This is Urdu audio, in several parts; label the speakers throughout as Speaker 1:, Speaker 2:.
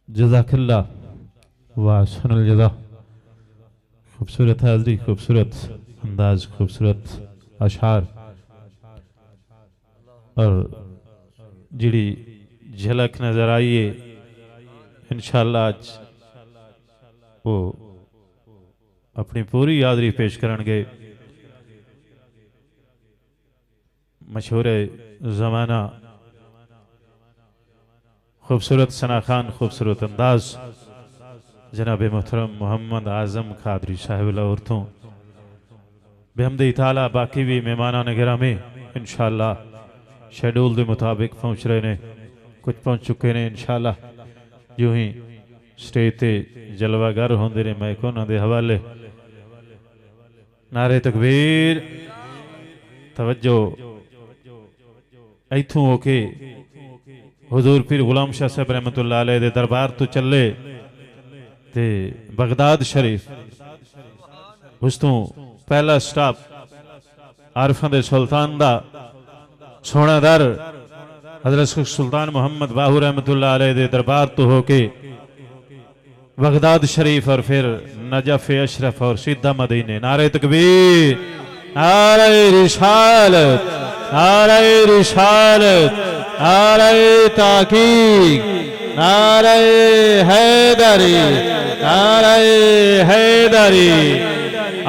Speaker 1: جزاک اللہ وحسن الجزا. خوبصورت حاضری، خوبصورت انداز، خوبصورت اشعار اور جڑی جھلک نظر آئیے انشاءاللہ آج وہ اپنی پوری حاضری پیش کرنگے. مشہور زمانہ خوبصورت ثناخان، خوبصورت انداز جناب محترم محمد اعظم قادری صاحب العورتوں بحمد تعالیٰ. باقی بھی مہمانان گرامی انشاءاللہ شیڈول دے مطابق پہنچ رہے نے، کچھ پہنچ چکے نے انشاءاللہ. جو ہی سٹیج تے جلوہ گر ہوندے نے مائکونا دے حوالے نعرہ تکبیر توجہ ایتھوں ہو کے حضور پیر غلام شاہ صاحب رحمت اللہ علیہ دے دربار تو چلے تے بغداد شریف اس تو پہلا سٹاپ عارفان دے سلطان دا سونا در حضرت سلطان محمد باہو رحمت اللہ علیہ دے دربار تو ہو کے بغداد شریف اور پھر نجف اشرف اور سیدھا مدینے. نعرہ تکبیر، نعرہ رسالت، نعرہ رسالت، نعرہ تحقیق، نعرہ حیدری، نعرہ حیدری.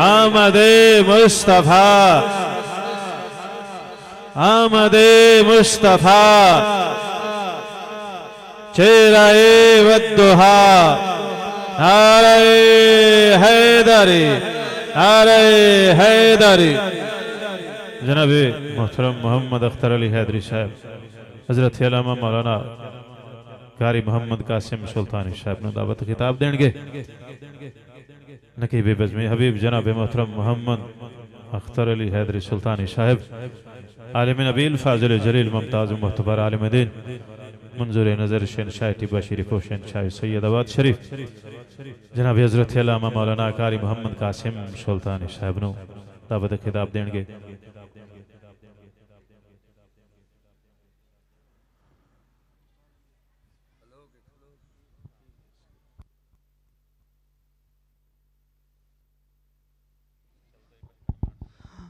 Speaker 1: آمد مصطفیٰ، آمد مصطفیٰ، چہرہ والدہا. نعرہ حیدری، نعرہ حیدری. جناب محترم محمد اختر علی حیدری صاحب حضرت علامہ مولانا قاری محمد قاسم سلطانی صاحب نے دعوت خطاب دیں گے. نقیب بزمی حبیب جناب محترم محمد اختر علی حیدری سلطانی صاحب عالم نبیل فاضل جلیل ممتاز محتبر عالم دین منظور نظر شہنشاہ ٹیبہ شریف و شہنشاہ سید آباد شریف جناب حضرت علامہ مولانا قاری محمد قاسم سلطانی صاحب نے دعوت خطاب دیں گے.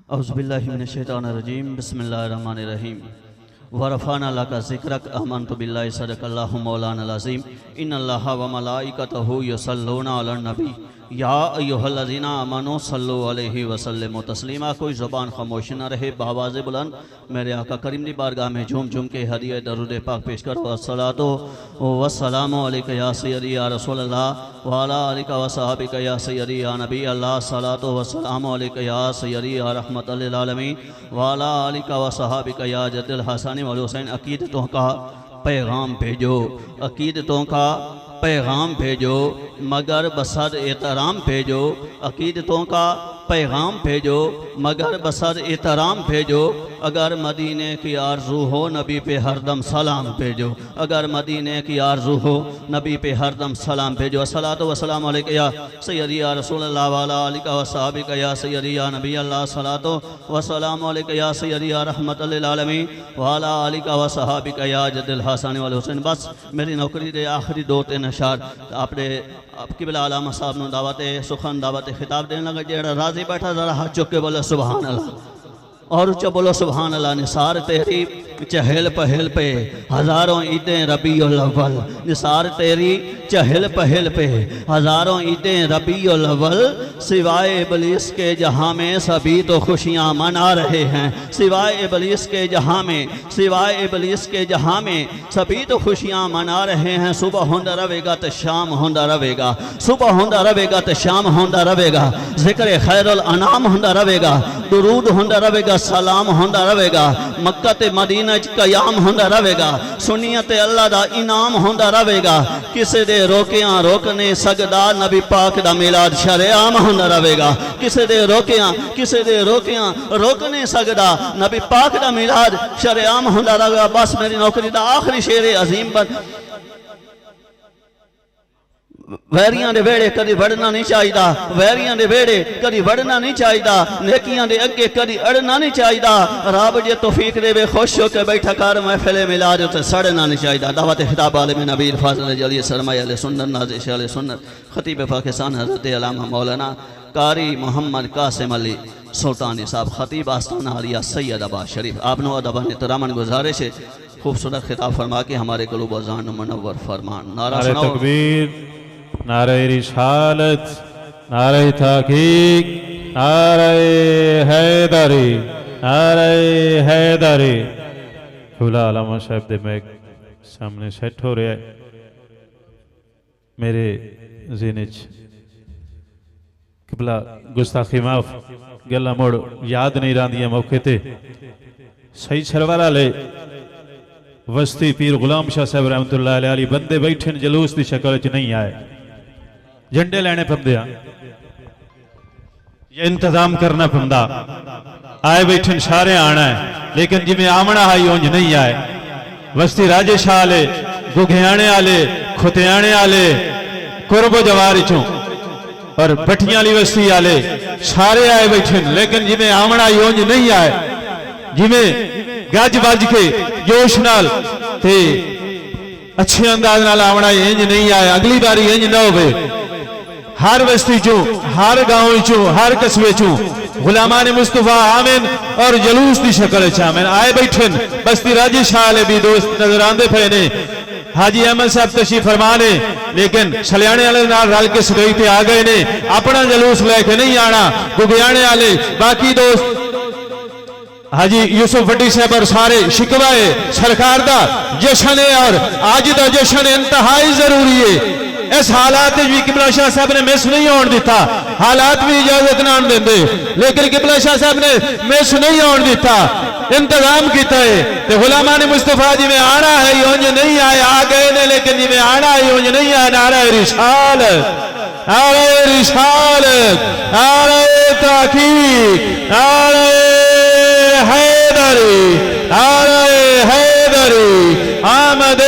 Speaker 2: اعوذ باللہ من الشیطان الرجیم، بسم اللہ الرحمن الرحیم. ورفعنا لک ذکرک آمنت باللہ صدق اللہ مولانا العظیم. ان اللہ و ملائکتہ یصلون علی النبی یا ایہا الذین آمنوا صلوا علیہ وسلم تسلیما. کوئی زبان خاموش نہ رہے، بآواز بلند میرے آقا کریم دی بارگاہ میں جھوم جھوم کے ہدیہ درود پاک پیش کرو. الصلاۃ والسلام علیک یا سیدی یا رسول اللہ وعلی آلک و صحابک یا سیدی یا نبی اللہ. الصلاۃ والسلام علیک یا سیدی یا رحمت للعالمین وعلی آلک و صحابک یا جد الحسن والحسین. عقیدتوں کا پیغام بھیجو، عقیدتوں کا پیغام بھیجو مگر بصد احترام بھیجو. عقیدتوں کا پیغام بھیجو مگر بصد احترام بھیجو. اگر مدینے کی آرزو ہو نبی پہ ہر دم سلام بھیجو. اگر مدینے کی آرزو ہو نبی پہ ہر دم سلام بھیجو. الصلاۃ والسلام علیک یا سیدی یا رسول اللہ وعلی آلک و صحابک یا سیدی یا نبی اللہ. الصلاۃ والسلام علیک یا سیدی یا رحمت للعالمین وعلی آلک و صحابک یا جد الحسن والحسین. بس میری نوکری دے آخری دو تین اشعار آپ نے قبلہ علامہ صاحب نے دعوت سخن دعوت خطاب دینے لگا. جیڑا راضی بیٹھا ذرا ہاتھ چک کے بولے سبحان اللہ اور اچھا بولو سبحان اللہ. نثار تیری چہل پہل پہ ہزاروں عیدیں ربیع الاول. نثار تیری چہل پہل پہ ہزاروں عیدیں ربیع الاول. سوائے ابلیس کے جہاں میں سبھی تو خوشیاں منا رہے ہیں. سوائے ابلیس کے جہاں میں، سوائے ابلیس کے جہاں میں سبھی تو خوشیاں منا رہے ہیں. صبح ہوندا رہے گا تو شام ہوندا رہے گا، صبح ہوندا رہے گا تو شام ہوندا رہے گا. ذکر خیر الانام ہوندا رہے گا، درود ہوندا رہے گا، سلام ہوندا رہے گا. مکہ تے مدینہ قیام ہوندا رہے گا. سنیت اللہ دا انعام ہوندا رہے گا. کسے دے روکیاں روک نہیں سکدا نبی پاک دا میلاد شرعام ہوندا رہے گا. کسے دے روکیاں روک نہیں سکدا نبی پاک دا میلاد شرعام ہوندا رہے گا. بس میری نوکری دا آخری شعر عظیم پر ویریاں دے ویڑے کدی وڑنا نہیں چاہیدا، ویریاں دے ویڑے کدی وڑنا نہیں چاہیدا، نیکیاں دے اگے کدی اڑنا نہیں چاہیدا۔ رب جے توفیق دے بے خوش ہو کے بیٹھا کر محفل میلاد تے سڑنا نہیں چاہیدا۔ دعوت خطاب عالم نبی فاضل جلی سرمایہ علیہ سنت نازش علیہ سنت خطیب پاکستان حضرت علامہ مولانا قاری محمد قاسم علی سلطانی صاحب خطیب آستانہ علیہ سید عباس شریف آپ نو ادبان احتراماً گزارش ہے خوبصورت خطاب فرما کے ہمارے قلوب و ذہن منور فرمان۔ نعرہ
Speaker 1: نعرہ
Speaker 2: سناؤ۔
Speaker 1: تکبیر، نعرہ رسالت، نعرہ تحقیق، نعرہ حیدری، نعرہ حیدری۔ کھلا علامہ صاحب دے میک سامنے سیٹ ہو رہا ہے میرے ذہنچ قبلہ گستاخی معاف گلہ موڑ یاد نہیں راندیا موقع تے صحیح سرورہ لے وسطی پیر غلام شاہ صاحب رحمت اللہ علیہ بندے بیٹھن جلوس دی شکل چ نہیں آئے، جھنڈے لینے پمدیا یہ انتظام کرنا پمدا، آئے بیٹھن سارے آنا ہے لیکن جی میں آمنا آئی اونج نہیں آئے۔ وسطی راجے شاہ آلے، گھگیانے آلے، کھتیانے آلے، قرب و جواری چوں اور بٹھیاں لی وسطی آلے سارے آئے بیٹھن لیکن جی میں آمنا آئی اونج نہیں آئے، جی میں گاج باج کے جوش نال تے اچھے انداز نال آمنا انج نہیں آئے، اگلی باری انج نہ ہوئے۔ ہر بستی چوں، ہر گاؤں چوں، ہر قصبے چوں غلامان مصطفیٰ آمین اور جلوس دی شکل چامن آئے بیٹھن۔ بستی راجی شاہ لے بھی دوست نظر آندے پہنے، حاجی احمد صاحب تشریف فرمانے لیکن سلیانے والے نال رل کے سگئی تے آ گئے نے، اپنا جلوس لے کے نہیں آنا۔ گگیانے والے باقی دوست حاجی یوسف وڈی صاحب اور سارے شکوائے سرکار دا جشن ہے اور آج دا جشن انتہائی ضروری ہے۔ اس حالات بھی قبلہ شاہ صاحب نے مس نہیں آن دیتا، حالات بھی اجازت نہ آن دیندے لیکن قبلہ شاہ صاحب نے مس نہیں آن دیتا، انتظام کیتا ہے۔ تو غلامان مصطفیٰ جی میں آنا ہے یونج نہیں آئے، آ گئے نے لیکن جی میں آنا ہے یونج نہیں آئے۔ نعرہ رسالت، نعرہ رسالت، نعرہ تحقیق، نعرہ حیدری، نعرہ حیدری، آمد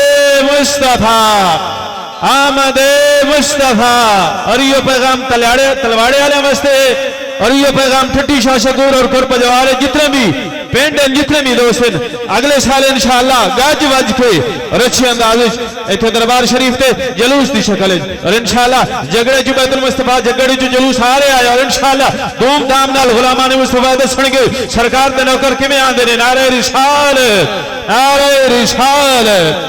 Speaker 1: مصطفیٰ، آمد مصطفیٰ۔ اور یہ پیغام تلواڑے والے واسطے اور یہ پیغام ٹھٹی شاہ شکور اور قرب جوارے جتنے بھی پینڈ ہیں جتنے بھی دوست ہیں اگلے سال انشاءاللہ گاج واج کے اور اچھے انداز ایتھے دربار شریف تے جلوس دی شکل ہے اور انشاءاللہ جگڑے جو بیت المصطفیٰ جگڑے جو جلوس آ رہے آئے اور انشاءاللہ دوم دام نال غلامان مصطفیٰ دسن گے سرکار دے نوکر کے میں آندے نے۔ نعرہ رسالت، نعرہ رسالت۔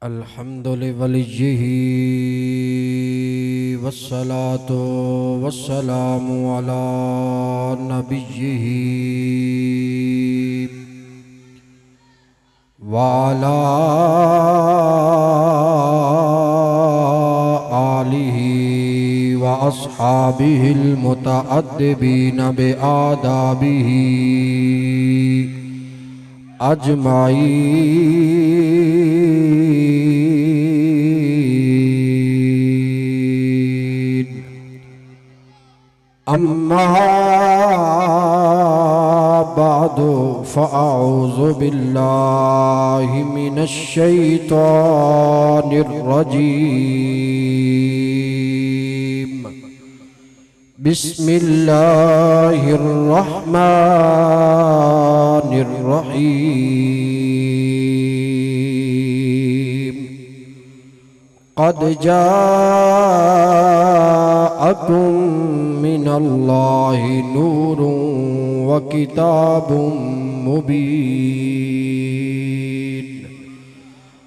Speaker 3: الحمد لوليه والصلاة والسلام على نبيه وعلى آله وأصحابه المتأدبين بآدابه أجمعين، أما بعد فأعوذ بالله من الشيطان الرجيم، بسم الله الرحمن الرحيم، قد جاءكم من الله نور وكتاب مبين،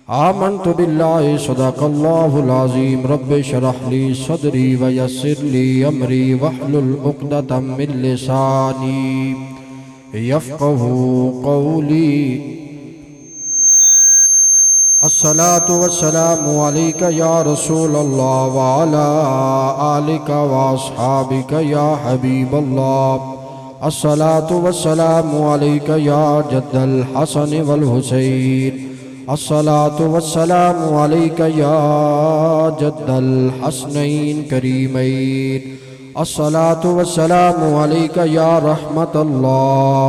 Speaker 3: آمنت بالله صدق الله العظيم، رب اشرح لي صدري ويسر لي أمري واحلل عقدة من لساني يفقهوا قولي۔ الصلاة والسلام عليك يا رسول الله وعلى آلك وأصحابك يا حبيب الله، الصلاة والسلام عليك يا جد الحسن والحسين، الصلاة والسلام عليك يا جد الحسنين كريمين، الصلاة والسلام عليك يا رحمة الله،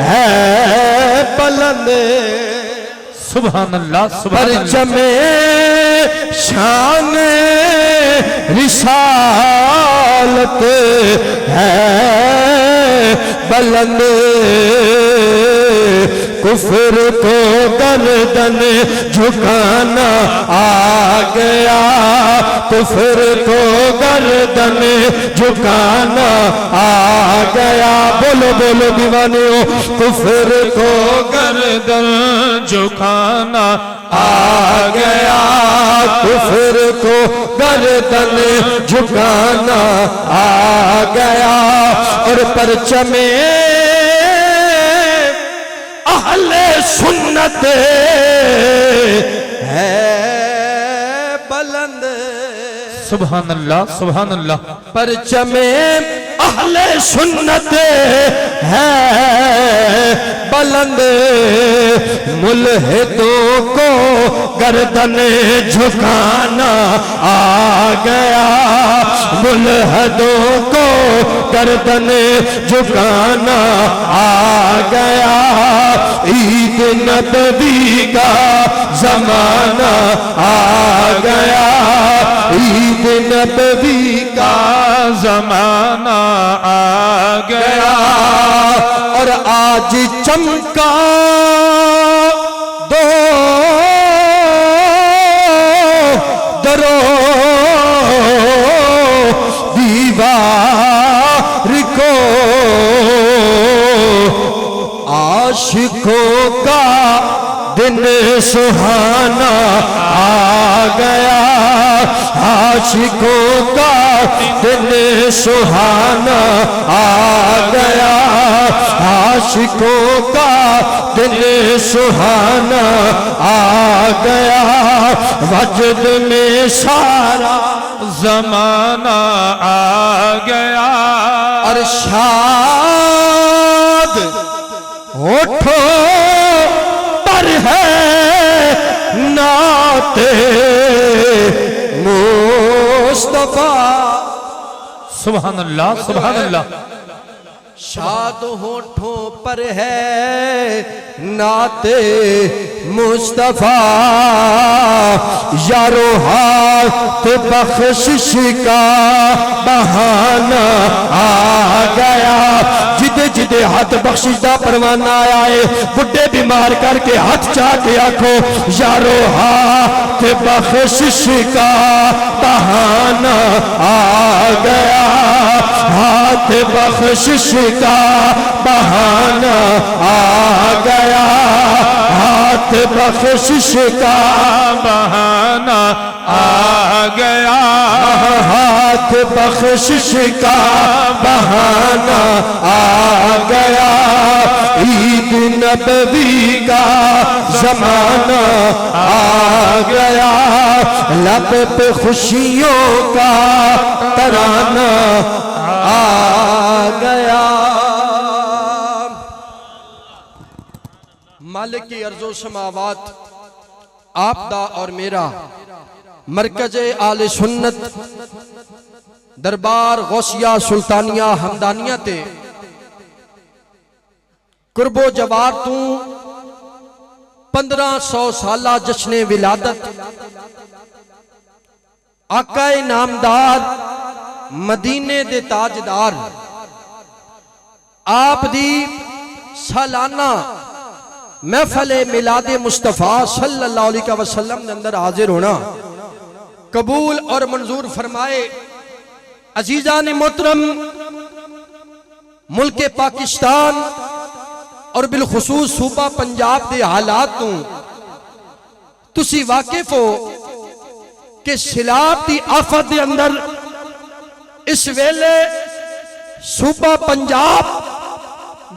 Speaker 3: ہے بلند
Speaker 4: سبحان اللہ سبحان اللہ
Speaker 3: پرچم شان رسالت ہے بلند کفر کو گردن جھکانا آ گیا کفر کو گردن جھکانا آ گیا بولو بولو دیوانیوں کفر کو
Speaker 4: گردن جھکانا
Speaker 3: آ گیا کفر کو گردن جھکانا آ گیا اور پرچم اہل سنت ہے بلند
Speaker 4: سبحان اللہ سبحان اللہ
Speaker 3: پرچم اہل سنت ہے بلند ملحدوں کو گردن جھکانا آ گیا ملحدوں کو گردن جھکانا آ گیا عید نبوی کا زمانہ آ گیا عید نبوی کا
Speaker 4: زمانہ آ گیا
Speaker 3: اور آج چمکا دو درو دیوار کو عاشقوں کا دن سہانا آ گیا عاشقوں کا دن سہانا آ گیا عاشقوں کا دن سہانا آ گیا وجد میں سارا
Speaker 4: زمانہ آ گیا
Speaker 3: ارشاد ہوٹھوں پر ہے نعت مصطفیٰ
Speaker 4: سبحان اللہ سبحان اللہ
Speaker 3: شاد ہونٹوں پر ہے نعت مصطفیٰ یارو ہاتھ بخشش کا بہانہ آ گیا جدے جدے ہاتھ بخشش دا پروانہ آیا ہے بڑھے بیمار کر کے ہاتھ چاہ کے آنکھو یارو ہاتھ بخشش کا بہانہ آ گیا ہاتھ بخشش کا بہانہ آ گیا ہاتھ بخشش کا
Speaker 4: بہانہ آ گیا
Speaker 3: ہاتھ بخشش کا بہانہ آ گیا عید نبوی کا زمانہ آ گیا لب پہ خوشیوں کا ترانہ آ گیا مالک ارض و سماوات آپ دا اور میرا مرکز آل سنت دربار غوثیہ سلطانیہ ہمدانیہ تے قرب و جوار تو 1500 سالہ جشن ولادت آقا نامدار مدینے دے تاجدار آپ دی سالانہ محفل میلاد مصطفیٰ صلی اللہ علیہ وسلم نے اندر حاضر ہونا قبول اور منظور فرمائے عزیزان محترم ملک پاکستان اور بالخصوص صوبہ پنجاب دے حالات تو تسی واقف ہو کہ سیلاب دی آفت دے اندر اس ویلے صوبہ پنجاب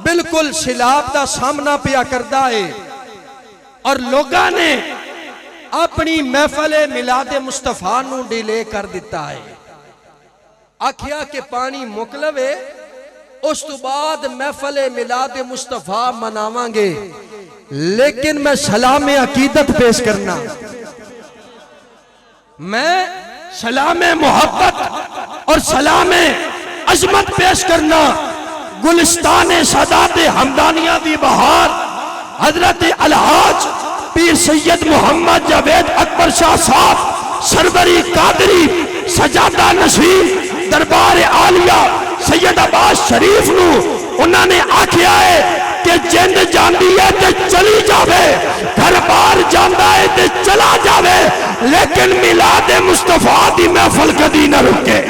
Speaker 3: بالکل سیلاب دا سامنا پیا کردا ہے اور لوگاں نے اپنی محفل میلاد مصطفیٰ نو ڈیلے کر دیتا ہے آکھیا کہ پانی مکلوے اس تو بعد محفل میلاد مصطفیٰ مناواں گے لیکن میں سلام عقیدت پیش کرنا میں سلام محبت اور سلام عظمت پیش کرنا گلستان سادات ہمدانیہ دی بہار حضرت الحاج پیر سید محمد جاوید اکبر شاہ صاحب سربری قادری سجادہ نشین دربار عالیہ سید عباس شریف نو انہوں نے آکھیا ہے کہ جند جاندی ہے تے چلی جاوے گھر بار جاندہ ہے تے چلا جاوے لیکن میلاد مصطفیٰ دی محفل کدی نہ رکے.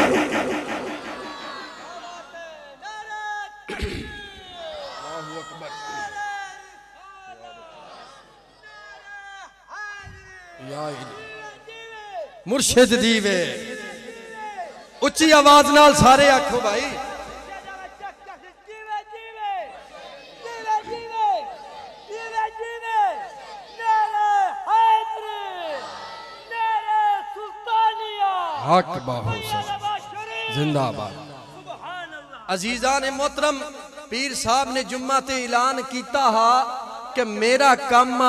Speaker 3: مرشد دیوے اچھی آواز نال سارے آکھو بھائی حق باہو زندہ آباد. عزیزان محترم پیر صاحب نے جمعہ تے اعلان کیتا ہا کہ میرا کم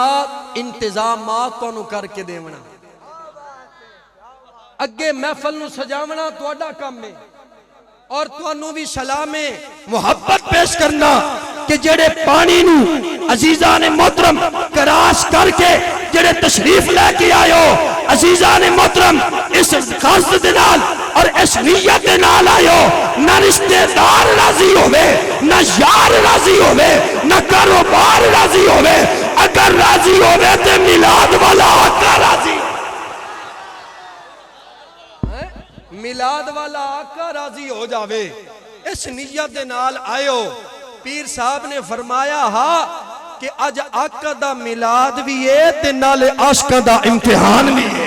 Speaker 3: انتظامات کو کر کے دیونا اگے محفل نو سجاونا تواڈا کم ہے اور تانوں بھی سلام محبت پیش کرنا کہ جڑے پانی نو عزیزان محترم کراس کر کے جڑے تشریف لے کے آئے ہو عزیزان محترم اس قصد دے نال اور اس نیت دے نال آئے ہو نہ رشتہ دار راضی ہوئے نہ یار راضی ہوئے نہ کاروبار راضی ہوئے اگر راضی ہوئے تے میلاد والا آقا راضی میلاد والا آقا راضی ہو جاوے اس نیت دے نال آئے ہو. پیر صاحب نے فرمایا ہا کہ آج آقا دا میلاد بھی ہے تے نالے عاشقاں دا امتحان بھی ہے.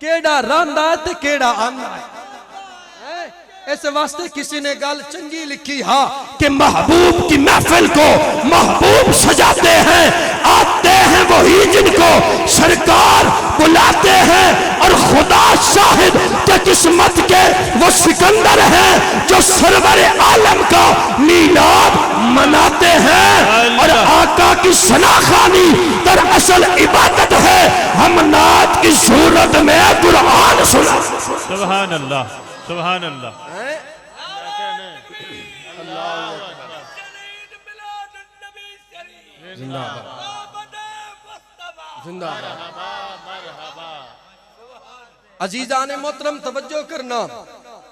Speaker 3: کیڑا راندا ہے تے کیڑا آندا ہے. اس واسطے کسی نے گل چنگی لکھی ہاں کہ محبوب کی محفل کو محبوب سجاتے ہیں آتے ہیں وہی جن کو سرکار بلاتے ہیں اور خدا شاہد کہ قسمت کے وہ سکندر ہیں جو سرور عالم کا میلاد مناتے ہیں اور آقا کی شناخوانی در اصل عبادت ہے. ہم نعت کی صورت میں قرآن سنا.
Speaker 1: سبحان اللہ سبحان اللہ.
Speaker 3: عزیزان محترم توجہ کرنا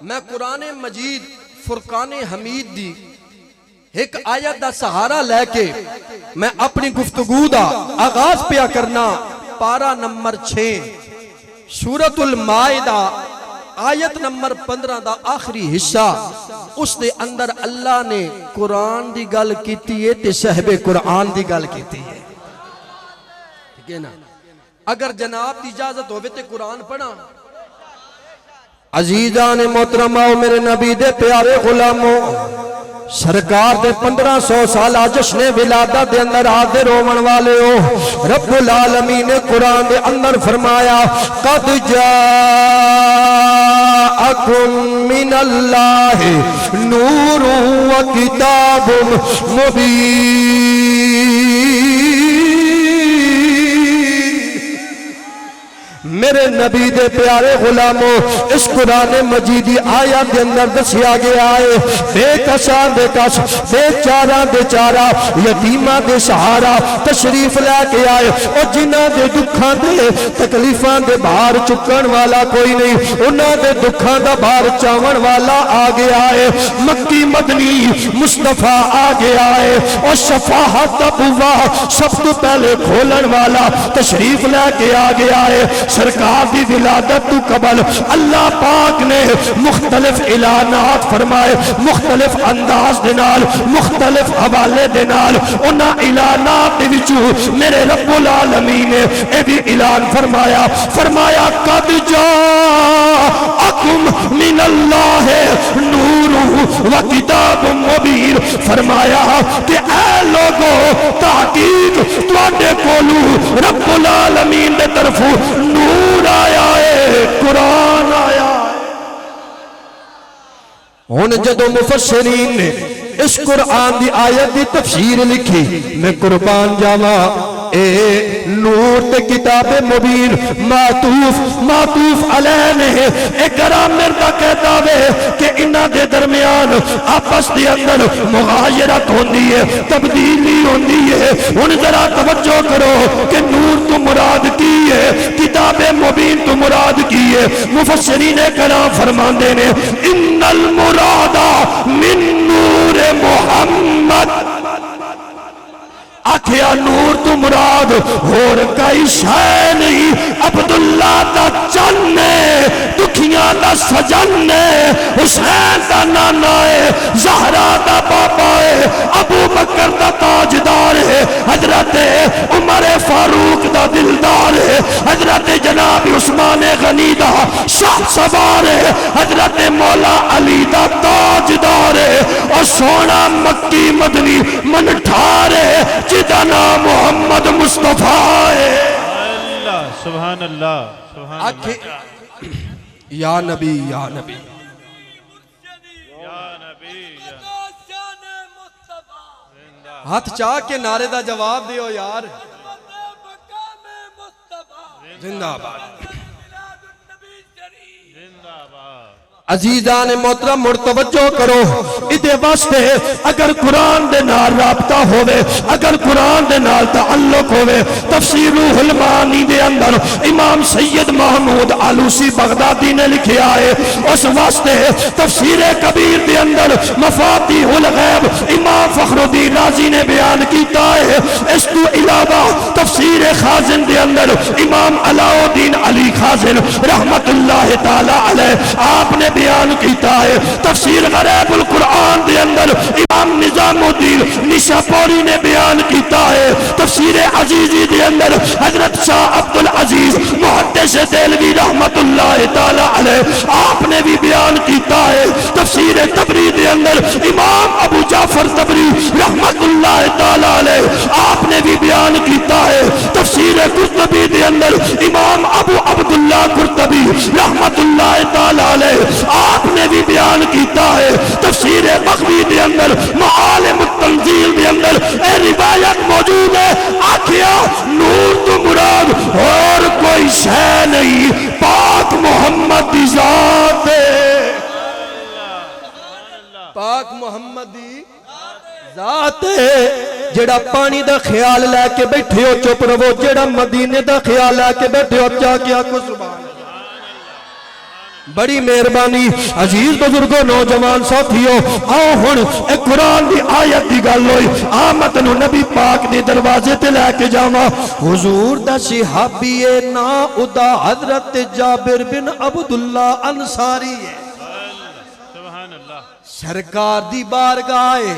Speaker 3: میں قرآن مجید فرقان حمید دی ایک آیت دا سہارا لے کے میں اپنی گفتگو دا آغاز پیا کرنا. پارہ نمبر 6 سورۃ المائدہ آیت نمبر 15 دا آخری حصہ اس دے اندر اللہ نے قرآن دی گل کیتی ہے تے صاحب قرآن دی گل کیتی ہے. ٹھیک ہے نا. اگر جناب دی اجازت ہوئے تے قرآن پڑھا. عزیزان محترم آؤ میرے نبی دے پیارے غلاموں سرکار دے 1500 سالہ جشن ولادت دے اندر حاضر ہومن والے ہو. رب العالمین نے قرآن دے اندر فرمایا قد جاءکم من اللہ نور و کتاب مبین. میرے نبی دے پیارے غلاموں اس قرآن مجیدی آیات دے اندر دسیا گیا ہے بے کسان دے کس بے چارہ دے چارہ یتیمہ دے سہارا تشریف لے کے آئے اور جنہ دے دکھاں دے تکلیفاں دے بھار چکن والا کوئی نہیں انہ دے دکھاں دا بھار چاون والا آگے آئے. مکی مدنی مصطفیٰ آگے آئے اور شفاعت دا بوا سب تو پہلے کھولن والا تشریف لے کے آگے آئے. سرکار دی ولادت تو قبل اللہ پاک نے مختلف اعلانات فرمائے مختلف انداز دنال مختلف حوالے دنال انہا اعلانات دے وچوں میرے رب العالمین نے اے بھی اعلان فرمایا قد جاءکم من اللہ نور و کتاب مبین. فرمایا کہ اے لوگو تحقیق تواڈے کولوں رب العالمین دے طرفوں نور آیا ہے قرآن آیا ہے. ہن جدو مفسرین نے اس قرآن دی آیت دی تفسیر لکھی میں قربان جاواں اے نور تے کتاب مبین معطوف علیہ نے ایک گرامر دا کہتا وے کہ انہاں دے درمیان آپس دے اندر مغایرت ہوندی ہے، تبدیلی ہوندی ہے۔ ان ذرا توجہ کرو کہ نور تو مراد کی ہے، کتاب مبین تو مراد کی ہے۔ مفسرین کرام فرماندے نے ان المراد من نور محمد، آکھیا نور تو مراد اور کئی شے نہیں، عبداللہ دا چن ہے، دکھیاں دا سجن ہے، حسین دا نانا ہے، زہرا دا بابا ہے، ابو بکر دا تاجدار ہے، حضرت عمر فاروق دا دلدار ہے، حضرت جناب عثمان غنی دا شاہ سوار ہے، حضرت مولا علی دا تاجدار ہے، اور سونا مکی مدنی منٹھار ہے جدا نام محمد مصطفیٰ ہے۔
Speaker 1: اللہ سبحان اللہ سبحان اللہ
Speaker 3: یا نبی یا نبی
Speaker 1: یا نبی
Speaker 3: ہاتھ چاہ کے نعرے دا جواب دیو یار، زندہ باد۔ عزیزان محترم مرتوجہ کرو، ادھے واسطے اگر قرآن دے نال رابطہ ہوئے، اگر قرآن دے نال تعلق ہوئے، تفسیر روح المعانی دے اندر امام سید محمود آلوسی بغدادی نے لکھیا ہے، اس واسطے تفسیر کبیر دے اندر مفاتیح الغیب امام فخر الدین رازی نے بیان کیتا ہے۔ اس تو علاوہ تفسیر خازن دے اندر امام علاؤالدین علی خازن رحمت اللہ تعالی علیہ آپ نے بیان کیتا ہے۔ تفسیر غریب القرآن دے اندر امام نظام الدین نشاپوری نے بیان کیتا ہے۔ تفسیر عزیزی دے اندر حضرت شاہ عبدالعزیز محدث دہلوی رحمت اللہ تعالی علیہ آپ نے بھی بیان کیتا ہے۔ تفسیر تبری دے اندر امام ابو جعفر تبری رحمت اللہ تعالی علیہ آپ نے بھی بیان کیتا ہے۔ تفسیر قرطبی دے اندر امام ابو عبداللہ قرطبی رحمت اللہ تعالی علیہ آپ نے بھی بیان کیتا ہے۔ تفسیر بغوی دے اندر معالم التنزیل دے اندر اے روایت موجود ہے، آکھیا نور تو مراد اور کوئی شے نہیں، پاک محمد دی ذات ہے، پاک محمد دی ذات ہے۔ جڑا پانی دا خیال لے کے بیٹھے ہو چپ رہو، جڑا مدینے دا خیال لے کے بیٹھے ہو چاہ کیا کو سبحان اللہ۔ بڑی مہربانی عزیز بزرگوں نوجوان ساتھیو، آؤ ہن ایک قرآن دی آیت دی گل ہوئی، آمد نو نبی پاک دی دروازے تے لے کے جاواں، حضور دا صحابی نا ادا حضرت جابر بن عبداللہ انصاری ہے،
Speaker 1: سبحان اللہ
Speaker 3: سرکار دی بارگاہ ہے،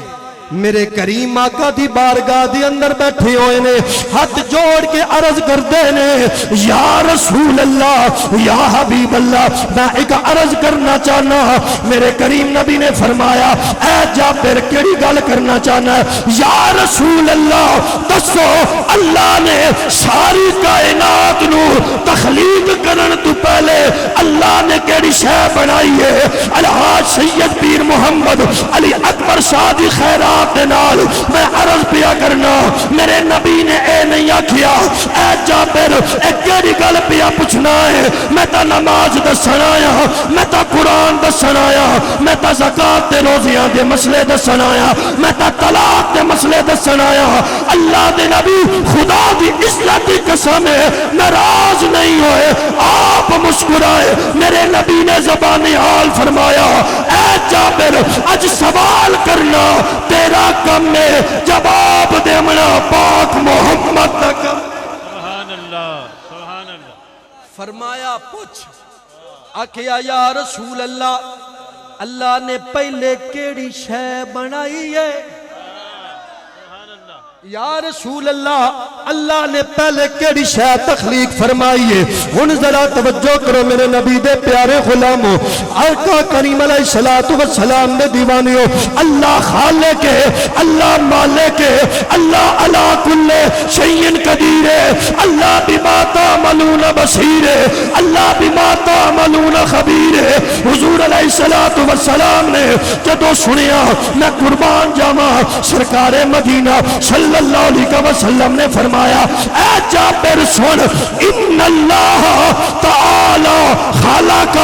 Speaker 3: میرے کریم آقا دی بارگاہ دی اندر بیٹھے ہوئے نے، ہاتھ جوڑ کے عرض کر دینے یا رسول اللہ یا حبیب اللہ، میں ایک عرض کرنا چاہنا۔ میرے کریم نبی نے فرمایا اے جابر کیڑی گل کرنا چاہنا ہے؟ یا رسول اللہ دسو اللہ نے ساری کائنات نو تخلیق کرن تو پہلے اللہ نے کیڑی شے بنائی ہے؟ الحاج سید پیر محمد علی اکبر شاہ دی خیرات نال میں عرض پیا کرنا، میرے نبی نے اے نہیں آکھیا اے جابر اے کیڑی گل پیا پوچھنا ہے؟ میں تا نماز دسن آیا، میں تا قرآن دسن آیا، میں تا زکات تے روزیاں دے مسئلے دسن آیا، میں تا طلاق دے مسئلے دسن آیا۔ اللہ دے نبی خدا دی عزت دی قسم ہے ناراض نہیں ہوئے، آپ مسکرائے۔ میرے نبی نے زبان حال فرمایا اے جابر اج سوال کرنا تیرا کم میں جواب دیمنا پاک محمد دا کم۔
Speaker 1: سبحان اللہ سبحان اللہ
Speaker 3: فرمایا پوچھ، آکھیا یا رسول اللہ اللہ نے پہلے کیڑی شے بنائی ہے؟ یا رسول اللہ اللہ نے پہلے کیڑی شے تخلیق فرمائی ہے؟ ہن ذرا توجہ کرو میرے نبی دے پیارے غلامو، آقا کریم علیہ السلام نے دیوانیو، اللہ خالق ہے، اللہ مالک ہے، اللہ علی کل شیء قدیر ہے، اللہ بما تعملون
Speaker 5: تعملون بصیر ہے، اللہ بما تعملون خبیر ہے۔ حضور علیہ السلام نے جدو سنیا میں قربان جاواں، سرکار مدینہ صلی اللہ علیہ وسلم نے فرمایا اے جابر سن، ان اللہ تعالی خلق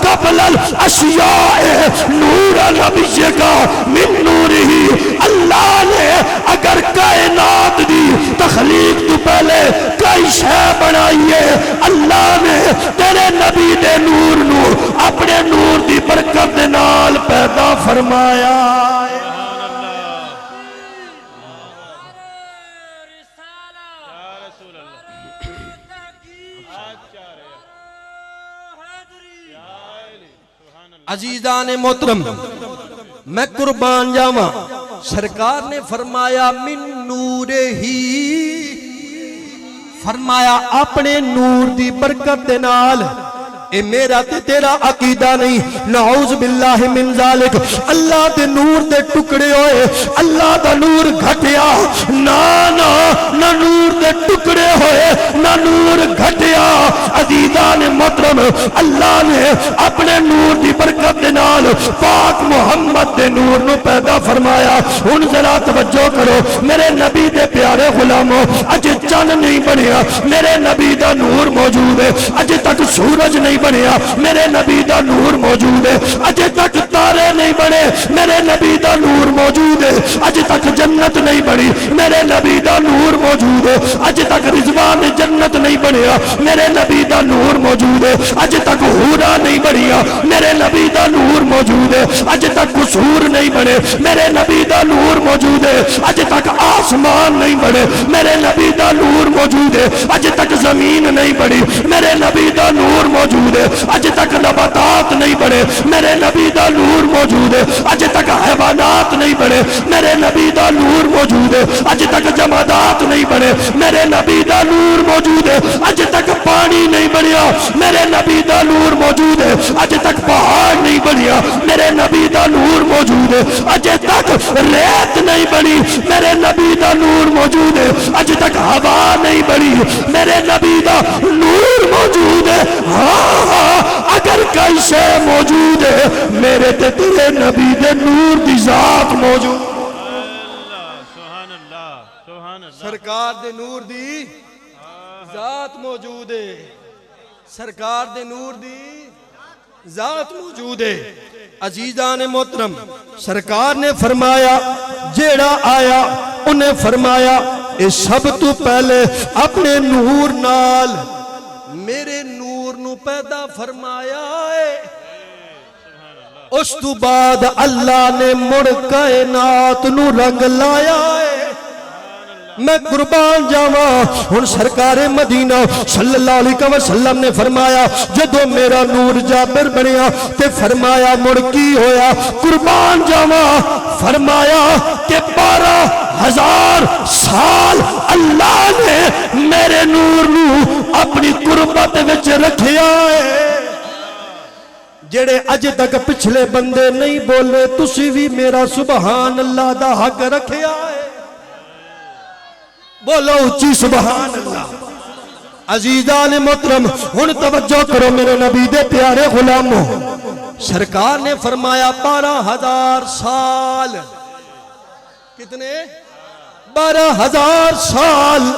Speaker 5: قبل الاشیاء نور نبی کا من نورہی، اللہ نے اگر کائنات دی تخلیق تو پہلے کئی شے بنائی ہے، اللہ نے تیرے نبی دے نور نو اپنے نور دی برکت دے نال پیدا فرمایا ہے۔
Speaker 3: عزیزان محترم میں قربان جاواں، سرکار نے فرمایا من نور ہی، فرمایا اپنے نور دی برکت دے نال۔ اے میرا تے تیرا عقیدہ نہیں، نعوذ باللہ من ذالک، اللہ دے نور دے ٹکڑے ہوئے، اللہ دا نور گھٹیا، نہ نور دے ٹکڑے ہوئے، نہ نور گھٹیا۔ عزیزان محترم، اللہ نے اپنے نور دی برکت دے نال پاک محمد دے نور نو پیدا فرمایا۔ ہن ذرا توجہ کرو میرے نبی دے پیارے غلاموں، اج چن نہیں بنیا، میرے نبی دا نور موجود ہے، اج تک سورج نہیں بنیا، میرے نبی دا نور موجود ہے، اج تک تارے نہیں بنے، میرے نبی دا نور موجود ہے، اج تک جنت نہیں بنی، میرے نبی دا نور موجود ہے، اج تک رضوان جنت نہیں بنیا، میرے نبی دا نور موجود ہے، اج تک حورا نہیں بنیا، میرے نبی دا نور موجود ہے، اج تک قصور نہیں بنے، میرے نبی دا نور موجود ہے، اج تک آسمان نہیں بنے، میرے نبی دا نور موجود ہے، اج تک زمین نہیں بنی، میرے نبی دا نور موجود ہے، اج تک نباتات نہیں بنے، میرے نبی دا نور موجود ہے، اج تک حیوانات نہیں بنے، میرے نبی دا نور موجود ہے، اج تک جمادات نہیں بنے، میرے نبی دا نور موجود ہے، اج تک پانی نہیں بنیا، میرے نبی دا نور موجود ہے، اج تک پہاڑ نہیں بنیا، میرے نبی دا نور موجود ہے، اج تک ریت نہیں بنی، میرے نبی دا نور موجود ہے، اج تک ہوا نہیں بنی، میرے نبی دا نور موجود ہے۔ ہاں اگر کوئی شے موجود ہے، میرے تے تیرے نبی دے نور دی ذات موجود، سرکار دے نور دی ذات موجود ہے، سرکار دے نور دی ذات موجود ہے۔ عزیزان محترم، سرکار نے فرمایا جیڑا آیا انہیں فرمایا اے سب تو پہلے اپنے نور نال میرے نور نو پیدا فرمایا ہے، اس تو بعد اللہ نے مڑ کائنات نو رنگ لایا ہے۔ میں قربان جاواں، ہن سرکار مدینہ صلی اللہ علیہ وسلم نے فرمایا جدو میرا نور جابر بنیا تے فرمایا مڑ کی ہویا، قربان جاواں، فرمایا کہ 12,000 سال اللہ نے میرے نور نو اپنی قربت وچ رکھیا ہے۔ جڑے اج تک پچھلے بندے نہیں بولے، تسی بھی میرا سبحان اللہ دا حق رکھیا ہے، بولو اچھی سبحان اللہ۔ عزیزان محترم، ہن توجہ کرو میرے نبی دے پیارے غلاموں، سرکار نے فرمایا 12,000 سال، کتنے؟ 12,000 سال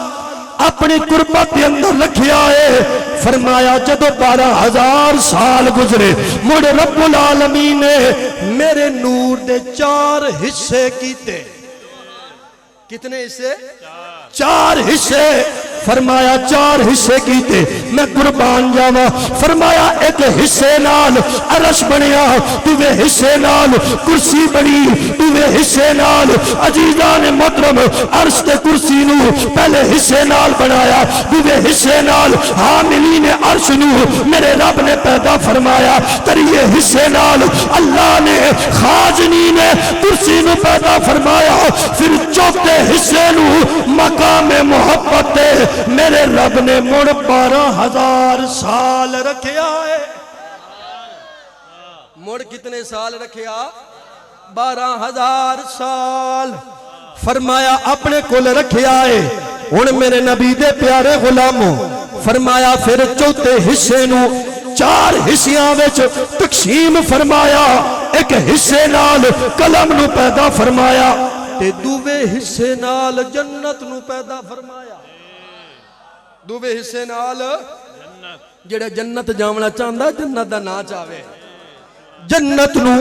Speaker 3: اپنی قربت کے اندر رکھیا ہے۔ فرمایا جدو 12,000 سال گزرے، مڑ رب العالمین نے میرے نور دے 4 حصے کیتے۔ کتنے حصے؟ 4 حصے۔ فرمایا 4 حصے کیتے، میں قربان جاواں، فرمایا ایک حصے نال عرش بنیا، دوے حصے نال کرسی بنی، دوے حصے نال عزیزان محترم عرش تے کرسی نو پہلے حصے نال بنایا، دوے حصے نال حاملین عرش نو میرے رب نے پیدا فرمایا، تریے حصے نال اللہ نے خازنین کرسی نو پیدا فرمایا، پھر چوتھے حصے نو مقام محبت میرے رب نے مڑ 12,000 سال رکھیا ہے۔ مڑ کتنے سال رکھیا؟ 12,000 سال۔ فرمایا اپنے کول رکھیا ہے، ہن میرے نبی دے پیارے غلاموں فرمایا پھر چوتھے حصے نو 4 حصیاں وچ تقسیم فرمایا ایک حصے نال قلم نو پیدا فرمایا تے دووے حصے نال جنت نو پیدا فرمایا دووے حصے نال جڑا جنت جاونا چاہندا جنت دا نا چاہے جنت نو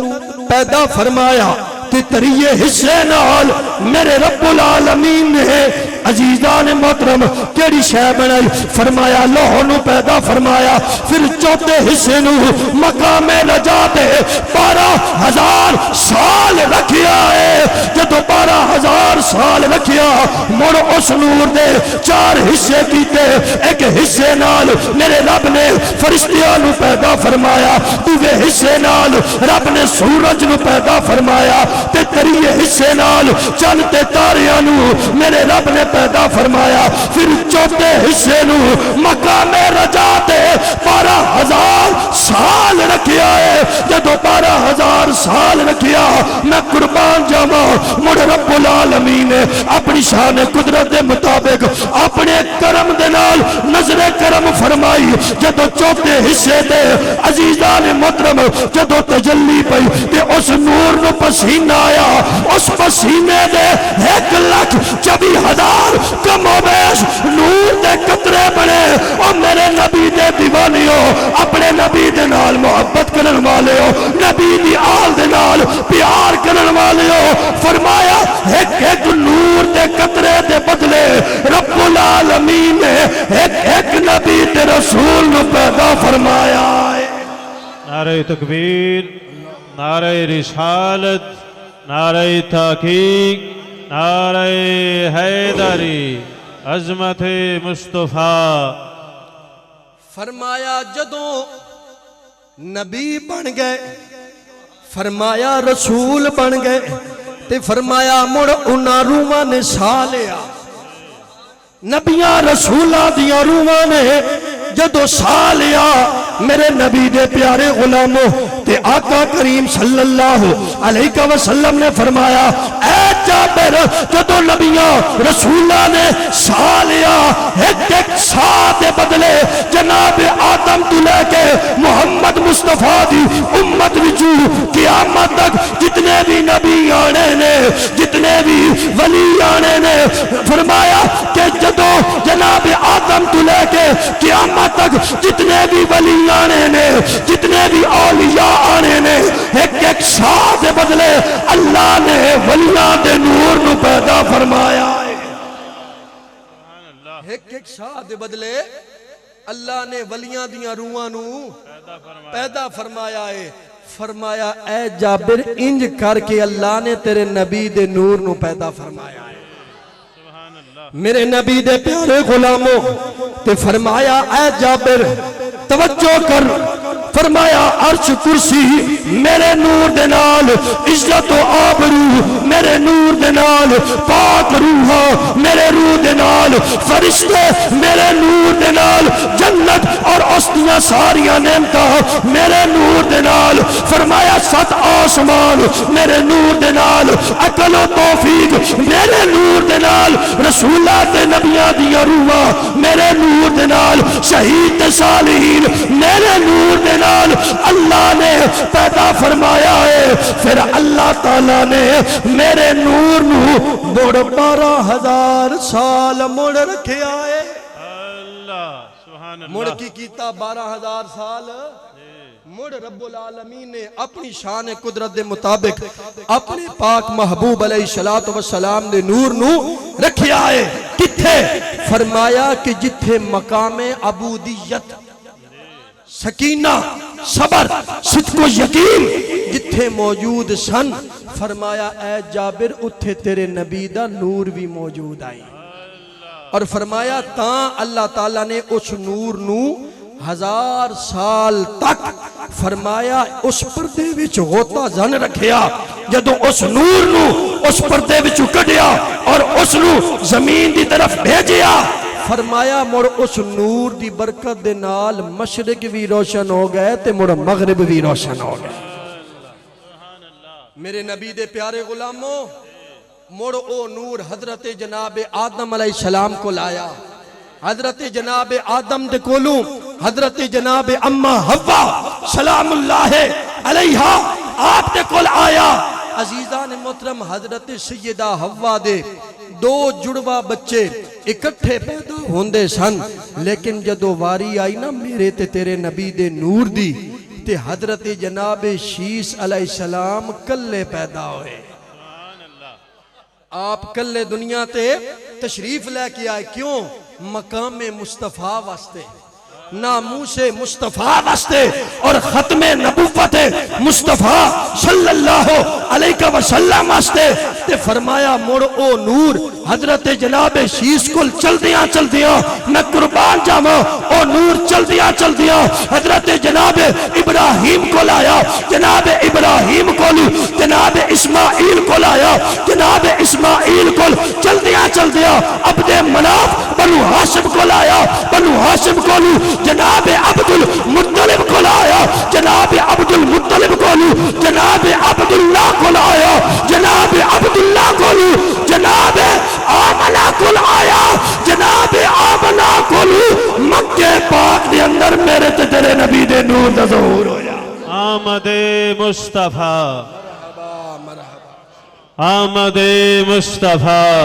Speaker 3: پیدا فرمایا تے تریے حصے نال میرے رب العالمین نے عزیزان محترم کیڑی شے بنائی فرمایا لوح نو پیدا فرمایا پھر چوتھے حصے نو مقام نجات 12,000 سال رکھیا ہے جدو 12,000 سال رکھیا مڑ اس نور دے 4 حصے کیتے ایک حصے نال میرے رب نے فرشتیاں نو پیدا فرمایا دوسرے حصے نال رب نے سورج نو پیدا فرمایا تے تریے حصے نال چند تے تاریاں نو میرے رب نے پیدا فرمایا پھر چوتھے حصے نو مقام رجات 12,000 سال رکھیا ہے جدو 12,000 سال رکھیا میں قربان جاواں مڑ رب العالمین نے اپنی شان قدرت دے مطابق اپنے کرم دے نال نظر کرم فرمائی جدو چوتھے حصے دے عزیزان محترم جدو تجلی پئی تے اس نور نو پسینہ آیا اس پسینے دے 1,24,000 کم و بیش نور دے قطرے بنے اور میرے نبی دے دیوانیوں اپنے نبی دے نال محبت کرن والے ہو نبی دی آل دے نال پیار کرن والے ہو فرمایا ایک نور دے قطرے دے بدلے رب العالمین نے ایک نبی تے رسول نو پیدا فرمایا ہے
Speaker 1: نعرہ تکبیر نعرہ رسالت نعرہ تحقیق نعرہ حیدری عظمت مصطفیٰ
Speaker 3: فرمایا جدوں نبی بن گئے فرمایا رسول بن گئے تے فرمایا مڑ انہاں روحاں نے سا لیا نبیاں رسولاں دیاں روحاں نے جدو سا لیا میرے نبی دے پیارے غلاموں تے آقا کریم صلی اللہ علیہ وسلم نے فرمایا اے جابر جدو نبیاں رسولہ نے سا لیا ایک سا دے بدلے جناب آدم تو لے کے محمد مصطفیٰ دی امت وچو قیامت تک جتنے بھی نبی آنے نے جتنے بھی ولی آنے نے فرمایا کہ جدو جناب آدم تو لے کے قیامت تک جتنے بھی ولی آنے نے جتنے بھی اولیاء آنے نے ایک شاہ دے بدلے اللہ نے ولیاں دے نور نو پیدا فرمایا ایک شاہ دے بدلے اللہ نے ولیاں دیاں روحاں نو پیدا فرمایا ہے فرمایا اے جابر انج کر کے اللہ نے تیرے نبی دے نور نو پیدا فرمایا ہے میرے نبی دے پیارے غلاموں تے فرمایا اے جابر توجہ کر فرمایا عرش کرسی میرے نور دے نال عزت و آبرو میرے نور دے نال پاک روح میرے روح دے نال فرشتے میرے نور دے نال جنت اور اسدیاں ساریاں نعمتاں میرے نور دے نال فرمایا 7 آسمان میرے نور دے نال عقل و توفیق میرے نور دے نال رسولات نبیاں دیاں روحاں میرے نور دے نال شہید صالحین میرے نور دے نال اللہ نے پیدا فرمایا ہے پھر اللہ تعالیٰ نے میرے نور نو مڑ 12,000 سال مڑ رکھیا ہے
Speaker 1: اللہ سبحان اللہ
Speaker 3: مڑ کی کیتا 12,000 سال مڑ رب العالمین نے اپنی شان قدرت دے مطابق اپنے پاک محبوب علیہ السلام دے نور نو رکھیا ہے کتھے فرمایا کہ جتھے مقام عبودیت سکینہ صبر صدق و یقین جتھے موجود سن فرمایا اے جابر اتھے تیرے نبی دا نور بھی موجود آئی اور فرمایا تاں اللہ تعالیٰ نے اس نور نو 1000 سال تک فرمایا اس پردے وچ غوطہ زن رکھیا جدو اس نور نو اس پردے وچ کڈیا اور اس نو زمین دی طرف بھیجیا فرمایا مڑ اس نور دی برکت دے نال مشرق بھی روشن ہو گئے تے مڑ مغرب بھی روشن ہو گئے میرے نبی دے پیارے غلاموں مڑ او نور حضرت جناب آدم علیہ السلام کو لایا. حضرت جناب آدم دے کولوں حضرت جناب اما حوا سلام اللہ علیہا آپ دے کول آیا. عزیزان محترم حضرت سیدہ حوا دے دو جڑوا بچے اکٹھے پیدا ہوندے سن، لیکن جدو واری آئی نا میرے تے تیرے نبی دے نور دی تے حضرت جناب شیس علیہ السلام کلے پیدا ہوئے. آپ کلے دنیا تے تشریف لے کے آئے. کیوں؟ مقام مصطفیٰ واسطے، ناموس مصطفیٰ واسطے اور ختم نبوت مصطفیٰ صلی اللہ علیہ وسلم واسطے. تے فرمایا مڑ او نور حضرت جناب شیس کل چل دیاں میں قربان جاواں. او نور چل دیاں حضرت جناب ابراہیم کو لایا. جناب ابراہیم کو جناب اسماعیل کو لایا. جناب اسماعیل کو چل دیاں عبد مناف بنو ہاشم کو لایا. بنو ہاشم کو جناب عبد المطلب کو لایا. جناب عبد المطلب کو جناب عبداللہ کو لایا. جناب عبداللہ کو جناب آمنہ کو لایا. جناب آمنہ کو مکہ پاک دے اندر میرے تے تیرے نبی دے نور دا ظہور ہویا.
Speaker 1: آمد مصطفیٰ آمد مصطفیٰ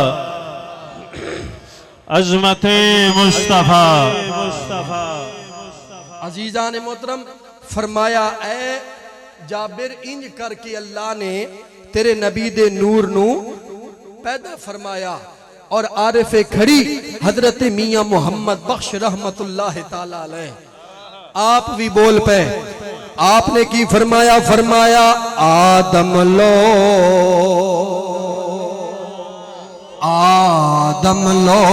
Speaker 1: عظمت مصطفیٰ.
Speaker 3: عزیزان محترم فرمایا اے جابر انج کر کے اللہ نے تیرے نبی دے نور نو پیدا فرمایا. اور عارف کھڑی حضرت میاں محمد بخش رحمت اللہ تعالیٰ علیہ آپ بھی بول پہ. آپ نے کی فرمایا؟ فرمایا آدم لو آدم لو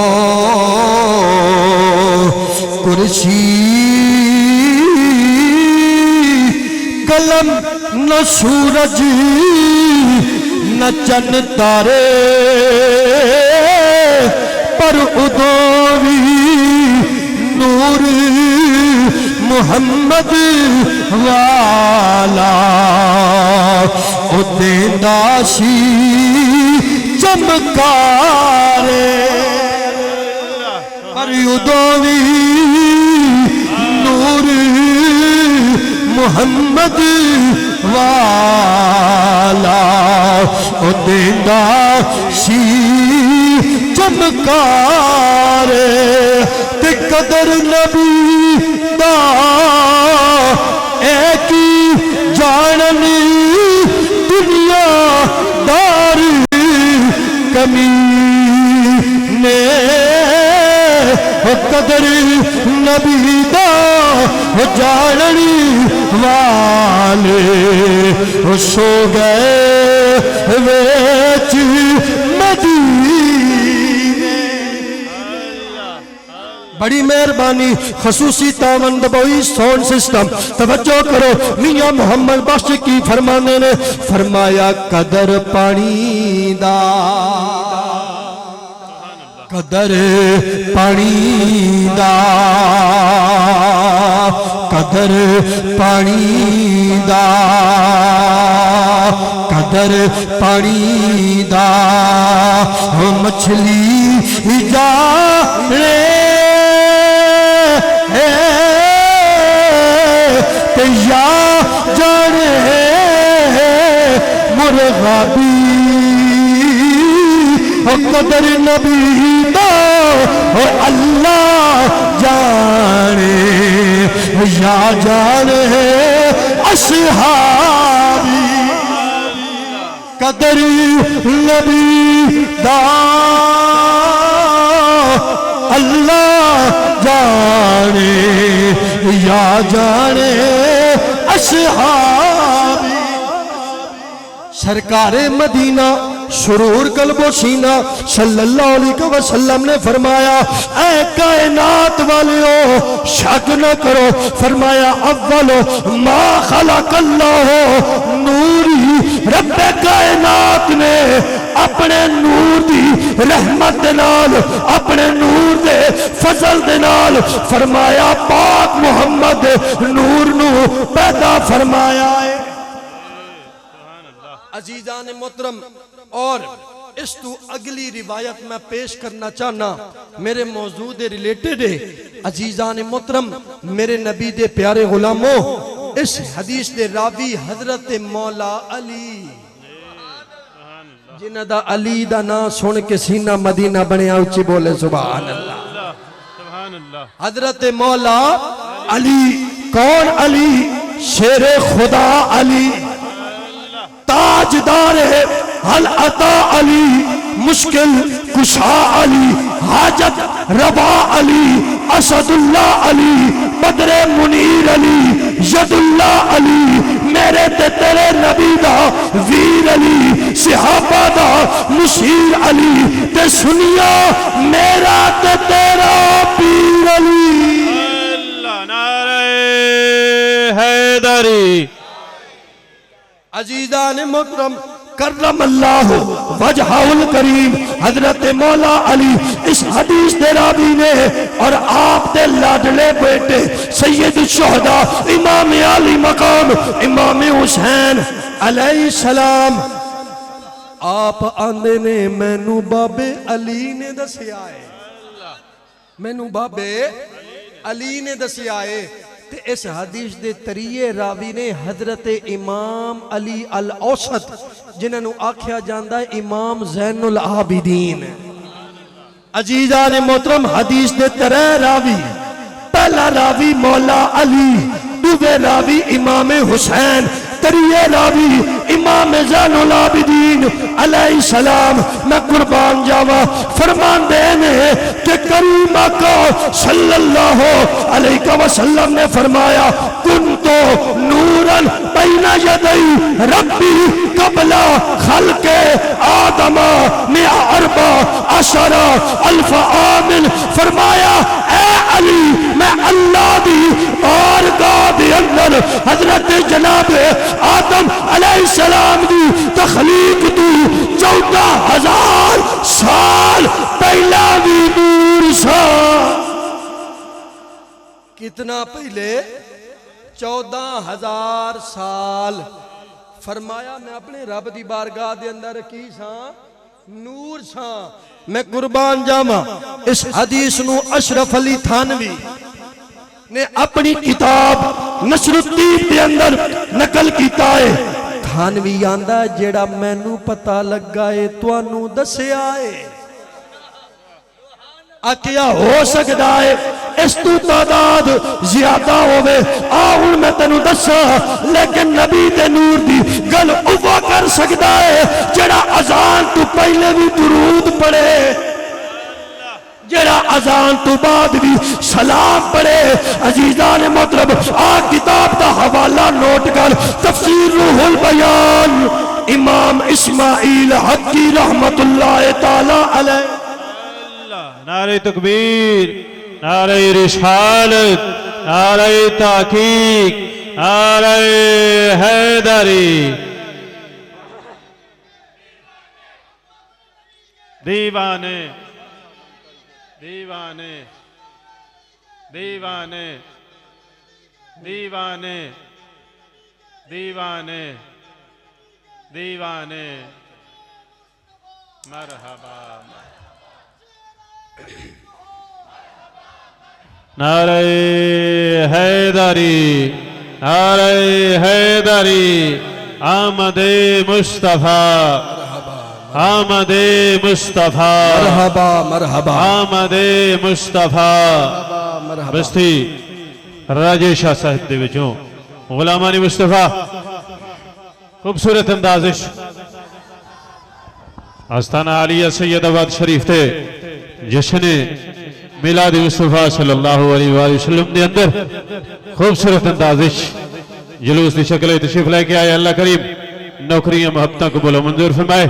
Speaker 3: کرسی قلم نہ سورج نہ چند تارے پر ادوی نور محمد والا او دیندہ سی چمکارے پر ادوی نور محمد والا او دیندہ سی چمکارے. تے قدر نبی دا اے کی جاننی دنیا دار کمی نے قدر نبی دا جاننی والے سو گئے ویچ مدینے. بڑی مہربانی خصوصی تعاون دبوئی ساؤنڈ سسٹم توجہ کرو. میاں محمد بخش کی فرمانے نے فرمایا قدر پانی دا قدر پانی دا قدر پانی دا قدر پانی دا مچھلی جانے یا جانے مرغابی قدر نبی دا اللہ جانے یا جانے اصحابی. قدر نبی دا اللہ جانے یا جانے اصحابی. سرکار مدینہ سرور قلب و سینہ صلی اللہ علیہ وسلم نے فرمایا اے کائنات والیو شک نہ کرو. فرمایا اولو ما خلق اللہ نوری رب کائنات نے اپنے نور دی رحمت نال اپنے نور دے فضل دے نال فرمایا پاک محمد نور نو پیدا فرمایا ہے. عزیزان محترم اور اس تو اگلی روایت میں پیش کرنا چاہنا میرے موضوع دے ریلیٹڈ ہے عزیزان محترم میرے نبی دے پیارے غلاموں اس حدیث دے راوی حضرت مولا علی جنہ دا علی دا نام سن کے سینہ مدینہ بنیا اچھی بولے سبحان اللہ
Speaker 1: سبحان اللہ
Speaker 3: حضرت مولا علی کون علی شیر خدا علی تاجدار حل عطا علی مشکل کشا علی حاجت ربا علی اسد اللہ علی بدر منیر علی ید اللہ علی میرے تے تیرے نبی دا ویر علی صحابہ دا مشیر علی تے سنیا میرا تے تیرا پیر علی
Speaker 1: اللہ نعرہ حیدری
Speaker 3: عزیزان محترم کرم اللہ وجہہ الکریم حضرت مولا علی اس حدیث دے راوی نے اور آپ دے لاڈلے بیٹے سید الشہداء امام علی مقام امام حسین علیہ السلام آپ آندے نے مینو بابے علی نے دسیا ہے مینو بابے علی نے دسیا ہے تے اس حدیث دے تریے راوی نے حضرت امام علی الاوسط جنہاں نو آکھیا جاندا ہے امام زین العابدین عزیزان محترم حدیث دے ترے راوی پہلا راوی مولا علی دوسرے راوی امام حسین تریے راوی امام زین العابدین علیہ السلام میں قربان جاوا فرمان دینے کہ کریم آقا صلی اللہ علیہ وسلم نے فرمایا کنتو نورا بین یدی ربی قبل خلق آدم میں اربع عشر الف عام فرمایا اے علی میں اللہ دی بارگاہ دے اندر حضرت جناب آدم علیہ السلام دی تخلیق تو 14,000 سال پہلا بھی نور سا کتنا پہلے 14,000 سال فرمایا میں اپنے رب دی بارگاہ دے اندر کی ساں نور ساں میں قربان جاواں اس حدیث نو اشرف علی تھانوی نے اپنی کتاب نشر الدین دے اندر نقل کیتا ہے تھانوی آندا جیڑا مینوں پتہ لگا ہے تانوں دسیا ہے کیا ہو سکتا ہے اس تو تعداد زیادہ ہوئے آہن میں تینوں دسا لیکن نبی دے نور دی گل اوہ کر سکتا ہے جڑا اذان تو پہلے بھی درود پڑھے جڑا اذان تو بعد بھی سلام پڑھے عزیزان محترم کتاب دا حوالہ نوٹ کر تفسیر روح البیان امام اسماعیل حقی رحمت اللہ تعالی علیہ
Speaker 1: نعرہ تکبیر نعرہ رسالت نعرہ تحقیق نعرہ حیدری دیوانے دیوانے دیوانے دیوانے دیوانے دیوانے مرحبا نعرہ حیدری نعرہ حیدری آمد مصطفیٰ آمد مصطفیٰ
Speaker 3: مرحبا مرحبا
Speaker 1: آمد مصطفیٰ بستی راجے شاہ صاحب دے وچوں غلامانی مصطفیٰ خوبصورت اندازش آستانہ علیہ سید آباد شریف تے جشن میلاد مصطفیٰ صلی اللہ علیہ وآلہ وسلم دے اندر خوبصورت اندازش جلوس دی شکل تشریف لے کے آئے اللہ کریم نوکریاں محبتاں قبول و منظور فرمائے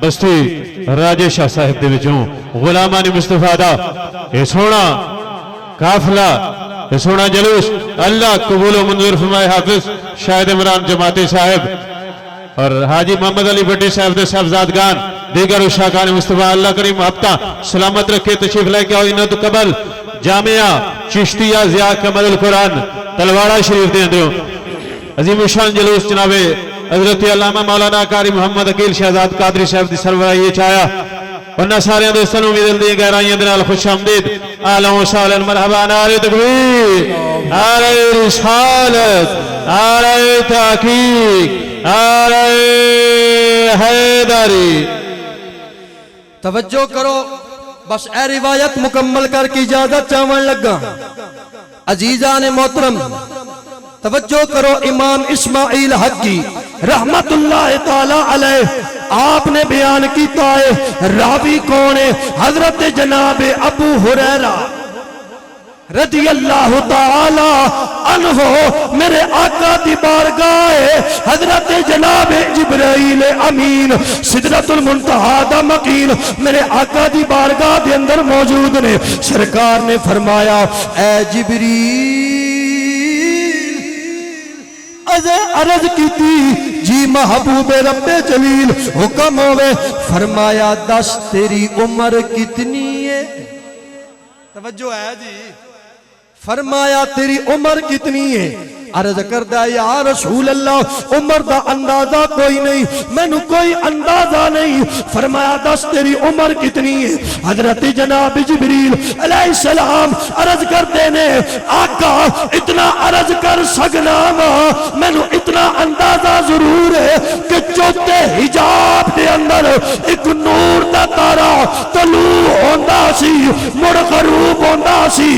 Speaker 1: بستی راجے شاہ صاحب دے وچوں غلامان مصطفیٰ دا اے سونا قافلہ اے سونا جلوس اللہ قبول و منظور فرمائے حافظ شاہد عمران جماعتی صاحب اور حاجی محمد علی بھٹی صاحب دے صاحبزادگان دیگر اشاقان مصطفیٰ اللہ کریم محبتاں سلامت رکھے تشریف لے کے آؤ انہوں تو قبل جامعہ چشتیہ ضیاء کمل القرآن تلوارہ شریف دے اندروں عظیم شان جلوس جناب حضرت علامہ مولانا قاری محمد عقیل شہزاد قادری صاحب دی سربراہی چایا ورنہ سارے دوستوں نوں دل دی گہرائیاں دے نال خوش آمدید اہلا و سہلا مرحبا نعرہ تکبیر نعرہ رسالت نعرہ تحقیق نعرہ حیدری
Speaker 3: توجہ کرو بس اے روایت مکمل کر کی اجازت چاون لگا عزیزان محترم توجہ کرو امام اسماعیل حقی
Speaker 5: رحمت اللہ تعالی علیہ آپ نے بیان کیتا ہے راوی کون ہے حضرت جناب ابو ہریرہ رضی اللہ تعالی عنہ میرے آقا دی بارگاہ حضرت جناب جبرائیل امین سدرۃ المنتہا دا مکین میرے آقا دی بارگاہ دے اندر موجود نے سرکار نے فرمایا
Speaker 3: اے جبریل عرض کی تھی جی محبوب رب جلیل حکم ہوئے فرمایا دس تیری عمر کتنی ہے توجہ ہے جی فرمایا تیری عمر کتنی ہے عرض کردہ یا رسول اللہ عمر دا اندازہ کوئی نہیں میں نو کوئی اندازہ نہیں فرمایا دس تیری عمر کتنی ہے حضرت جناب جبریل علیہ السلام عرض کرتے نے آقا اتنا عرض کر سکنا میں نو اتنا اندازہ ضرور ہے کہ چوتھے حجاب دے اندر ایک نور دا تارا طلوع ہوندا سی مڑ غروب ہوندا سی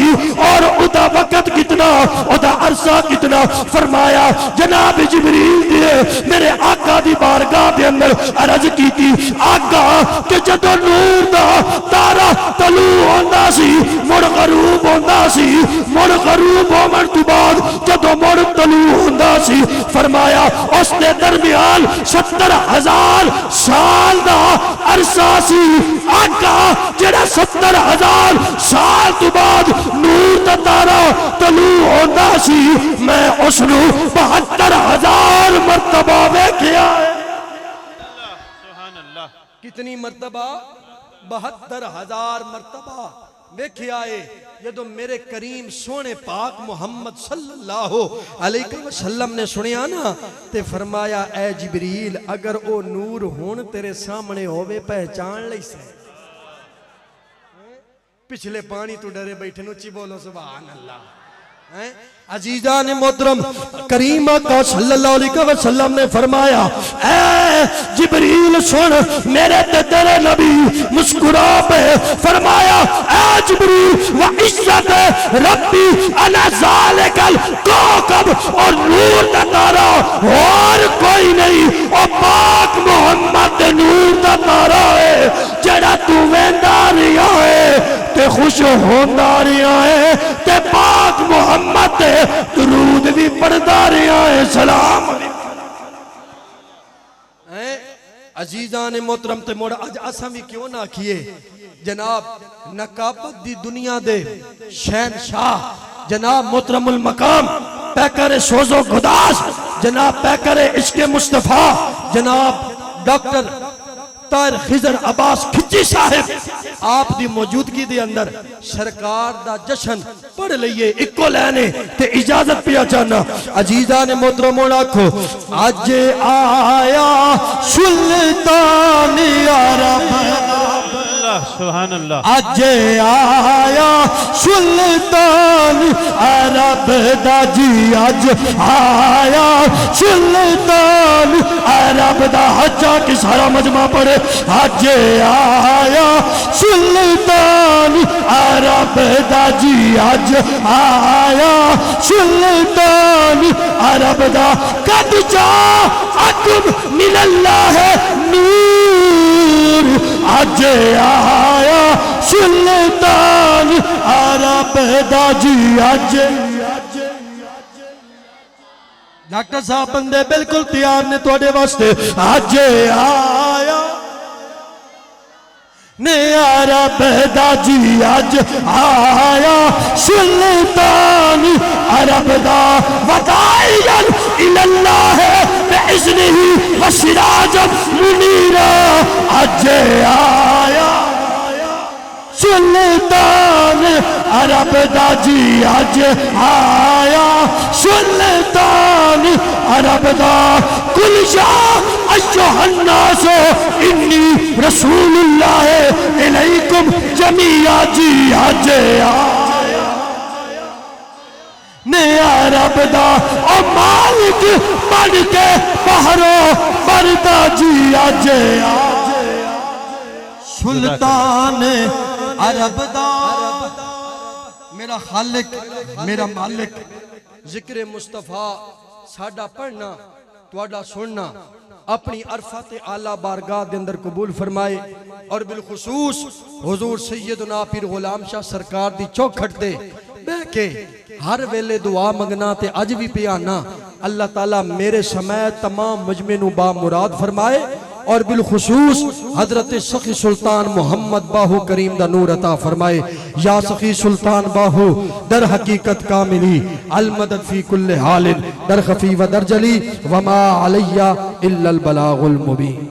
Speaker 3: اور ادا وقت کتنا ادا عرصہ کتنا فرمایا جناب جبریل دیے میرے آقا دی بارگاہ دے اندر عرض کی تھی آقا کہ جدو نور دا تارا طلوع ہوندا سی مڑ غروب ہوندا سی مڑ غروب ہومن تو بعد جدو مڑ طلوع ہوندا سی فرمایا اس نے درمیان 70,000 سال دا عرصہ سی آقا جڑا 70,000 سال تو بعد نور دا تارا طلوع ہوندا سی میں اس نو 72,000 مرتبہ ویکھیا ہے کتنی مرتبہ 72,000 مرتبہ ویکھیا ہے جدو میرے کریم سونے پاک محمد صلی اللہ علیہ وسلم نے سنیا نا تے فرمایا اے جبریل اگر او نور ہون تیرے سامنے ہوئے پہچان لئی سے پچھلے پانی تو ڈرے بیٹھے نوچی بولو سبحان اللہ عزیزان محترم کریم آقا صلی اللہ علیہ وسلم نے فرمایا اے جبریل سن میرے تیرے نبی مسکرا پہ فرمایا اے جبریل وعزت ربی انا ذالک الکوکب اور نور دا تارا اور کوئی نہیں اور پاک محمد نور دا تارا ہے جڑا تو ویندا رہیا ہے تے خوش ہوندا رہیا ہے تے پاک محمد تے درود بھی پڑھدا رہیا ہے سلام عزیزان محترم تے موڑا اج اساں بھی کیوں نہ کیے جناب نقابت دی دنیا دے شہنشاہ جناب محترم المقام پیکر سوز و گداس جناب پیکر عشق مصطفیٰ جناب ڈاکٹر طاہر خضر عباس کھچی صاحب آپ دی موجودگی دے اندر سرکار دا جشن پڑھ لئیے اکو لینے تے اجازت پیا چاہنا عزیزان محترمون آکھو آج آیا سلطان عرب
Speaker 1: سبحان اللہ
Speaker 3: آج آیا سلطان عرب دا جی آج آیا سلطان عرب دا حجا کی سارا مجمع پڑھے آج آیا سلطان عرب دا جی آج آیا سلطان عرب دا قد جاءکم من اللہ نور آج آیا سلطان عرب دا جی آج ڈاکٹر صاحب بندے بالکل تیار نے توڑے واسطے آج آیا عرب دا جی آج آیا سلطان عرب دا ودائیا الاللہ بإذنہ وسراجا منیرا آج آیا سلطان عرب دا جی آج آیا سلطان
Speaker 5: سلطان عرب دا کل یا ایھا الناس انی رسول اللہ الیکم جمیعا جی آج نے عرب دا او مالک بن کے باہروں مردا جی آج
Speaker 3: سلطان عرب دا میرا خالق میرا مالک ذکر مصطفیٰ ساڈا پڑھنا تواڈا سننا اپنی عرفات اعلیٰ بارگاہ دے اندر قبول فرمائے اور بالخصوص حضور سیدنا پیر غلام شاہ سرکار دی چوکھٹ دے بے کے ہر ویلے دعا منگنا تے اج بھی پیانا اللہ تعالیٰ میرے سمیت تمام مجمع نو با مراد فرمائے اور بالخصوص حضرت سخی سلطان محمد باہو کریم دا نور عطا فرمائے یا سخی سلطان باہو در حقیقت کاملی المدد فی کل حال در خفی و در جلی وما علیہ الا البلاغ المبین